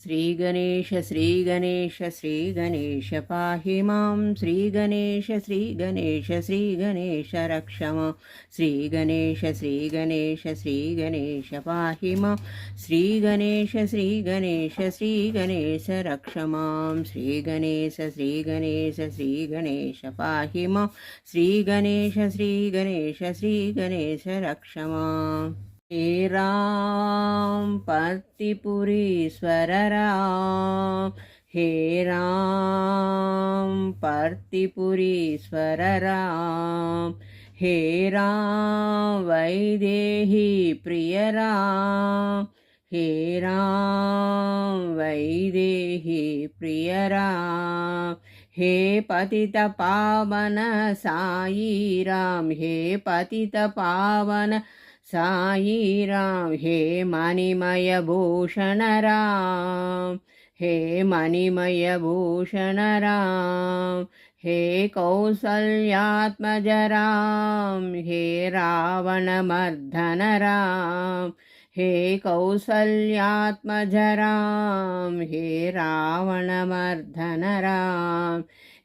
श्रीगणेश श्रीगणेश श्रीगणेश पाहि मां श्रीगणेश श्रीगणेश श्रीगणेश रक्ष मां श्रीगणेश श्रीगणेश श्रीगणेश पाहि मां श्रीगणेश श्रीगणेश श्रीगणेश रक्ष मां श्रीगणेश श्रीगणेश श्रीगणेश पाहि मां श्रीगणेश श्रीगणेश श्रीगणेश रक्ष मां। हे राम पर्तिपुरीश्वर राम, हे राम पर्तिपुरीश्वर राम, हे राम वैदेही प्रिय राम, हे राम वैदेही प्रिय राम, हे पतित पावन साई राम, हे पतित पावन साई राम, हे मणिमय भूषण राम, हे मणिमय भूषण राम, हे कौसल्यात्मज राम, हे रावण मर्दन राम, हे कौसल्यात्मज राम, हे रावण मर्दन राम,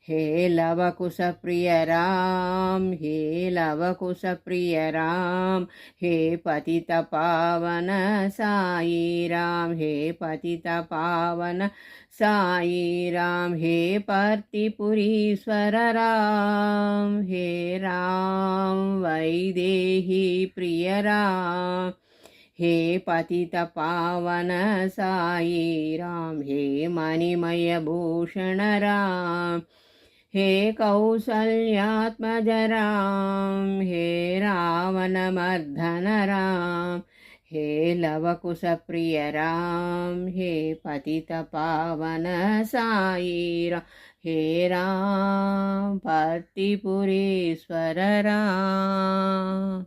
हे लवकुश प्रिय राम, हे लवकुश प्रिय राम, हे पतित पावन साई राम, हे पतित पावन साई राम, हे पर्तिपुरीश्वर राम, हे राम वैदेही प्रिय राम, हे पतित पावन साई राम, हे मणिमय भूषण राम, हे कौसल्यात्मज राम, हे रावण मर्दन राम, हे लवकुश प्रिय राम, हे पतित पावन साई राम, हे राम पर्तिपुरीश्वर राम।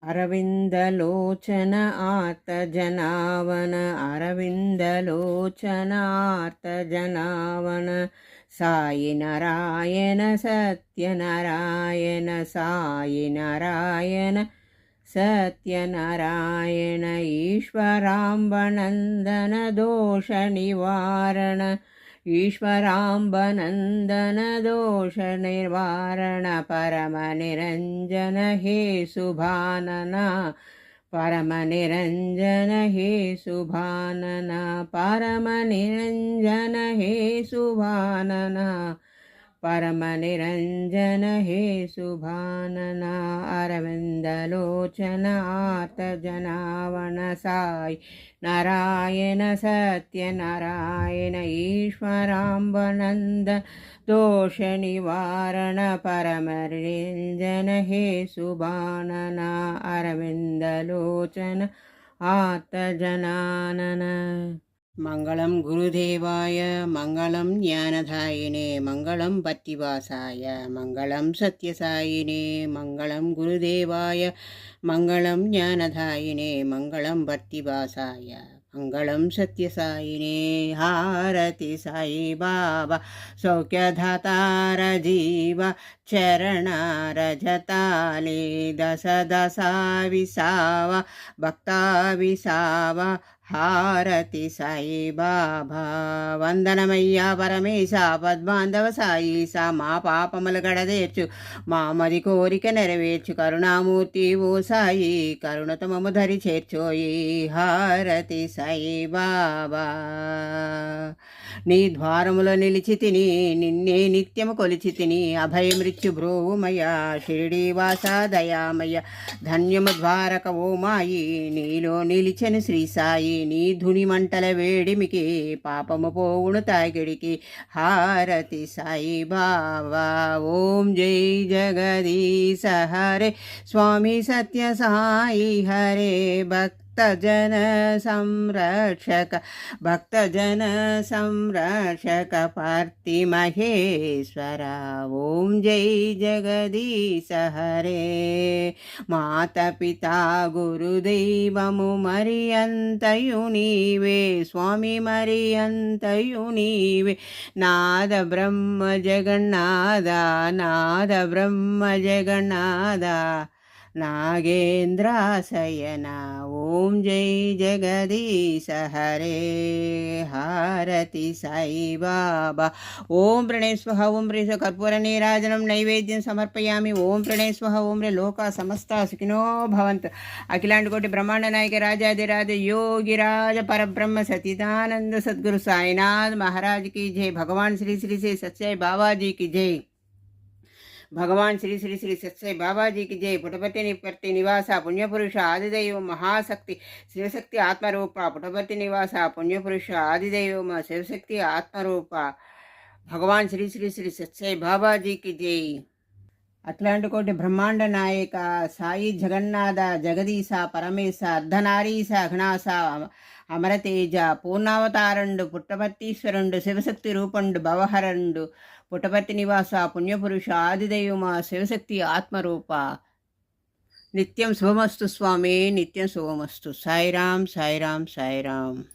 अरविंदलोचन आर्तजनावन, अरविंदलोचन आर्तजनावन, साई नारायण सत्यनारायण, साई नारायण सत्यनारायण, ईश्वराम्बनन्दन दोष निवारण, ईश्वराम्बनन्दन दोष निवारण, परम निरंजन हे शुभानना, परम निरंजन हे शुभानना, परम निरंजन हे शुभानना, परम निरंजन हे शुभानना, अरविंदलोचन आर्तजनावन, साई नारायण सत्यनारायण, ईश्वराम्बनन्द दोष निवारण, परम निरंजन हे शुभानना, अरविंदलोचन आर्तजनानन। मंगलम गुरुदेवाय, मंगलम ज्ञानदायिने, मंगलम भक्तिवासाय, मंगलम सत्यसायिने, मंगलम गुरुदेवाय, मंगलम ज्ञानदायिने, मंगलम भक्तिवासाय, मंगलम सत्यसायिने। हारति साई बाबा सौख्यदातार जीव, चरणार जताले दस दसा विसावा, भक्ता विसावा, హారతి సాయి బాబా। వందనమయ్యా పరమేశ పద్మాంధవ సాయిసా, మా పాపములు గడదేర్చు, మా మది కోరిక నెరవేర్చు, కరుణామూర్తి ఓ సాయి, కరుణతో మము ధరి చేర్చోయి। హారతి సాయి బాబా। నీ ద్వారములో నిలిచి తిని, నిన్నే నిత్యము కొలిచి తిని, అభయ మృత్యు బ్రోమయ, షిరిడీవాస దయామయ, ధన్యము ద్వారక ఓ మాయి, నీలో నిలిచెను శ్రీ సాయి, నీ ధుని మంటల వేడిమికి, పాపము పోవును తాగిడికి। హారతి సాయి బాబా। ఓం జై జగదీశ హరే, స్వామి సత్య సాయి హరే, భక్తజన సంరక్షక, భక్తజన సంరక్షక పార్తి మహేశ్వర। ఓం జై జగదీశ హరే। మాత పిత గురుదైవము మరి అంతయు నీవే, స్వామి మరి అంతయు నీవే, నాద బ్రహ్మ జగన్నాథ, నాద బ్రహ్మ జగన్నాథ, నాగేంద్రాశయన ఓం జై జగదీశ హరే హారతి సాయి బాబా. ఓం ప్రణయ స్వహ ఓం ప్రణయ కర్పూర నీరాజనం నైవేద్యం సమర్పయామి. ఓం ప్రణయ స్వహ ఓం ప్రే లోక సమస్త సుఖినో భవంతు. అఖిలాండ కోటి బ్రహ్మాండ నాయక రాజాదిరాజ యోగిరాజ పరబ్రహ్మ సచిదానంద సద్గురు సాయినాథ్ महाराज की जय. भगवान श्री श्री श्री सच्चाई बाबा जी की जय. भगवान श्री श्री श्री सच्चाई बाबा जी की जय. पुटपति निपत्ति निवास पुण्यपुरुष आदिदैव महाशक्ति शिवशक्ति आत्मरूप. पुटपति निवास पुण्यपुरुष आदिदैव शिवशक्ति आत्मरूप. भगवान श्री श्री श्री सच्चाई बाबा जी की जय. అట్లాంటి కోటి బ్రహ్మాండ నాయక సాయి జగన్నాథ జగదీశ పరమేశ అర్ధనారీశ అఘనాశ అమరతేజ పూర్ణావతారండు పుట్టపర్తీశ్వరుండు శివశక్తి రూపండు భవహరండు పుట్టపర్తి నివాస పుణ్యపురుష ఆదిదైవమ శివశక్తి ఆత్మరూప. నిత్యం శుభమస్తు స్వామి, నిత్యం శుభమస్తు. సాయిరాం సాయిరాం సాయిరాం.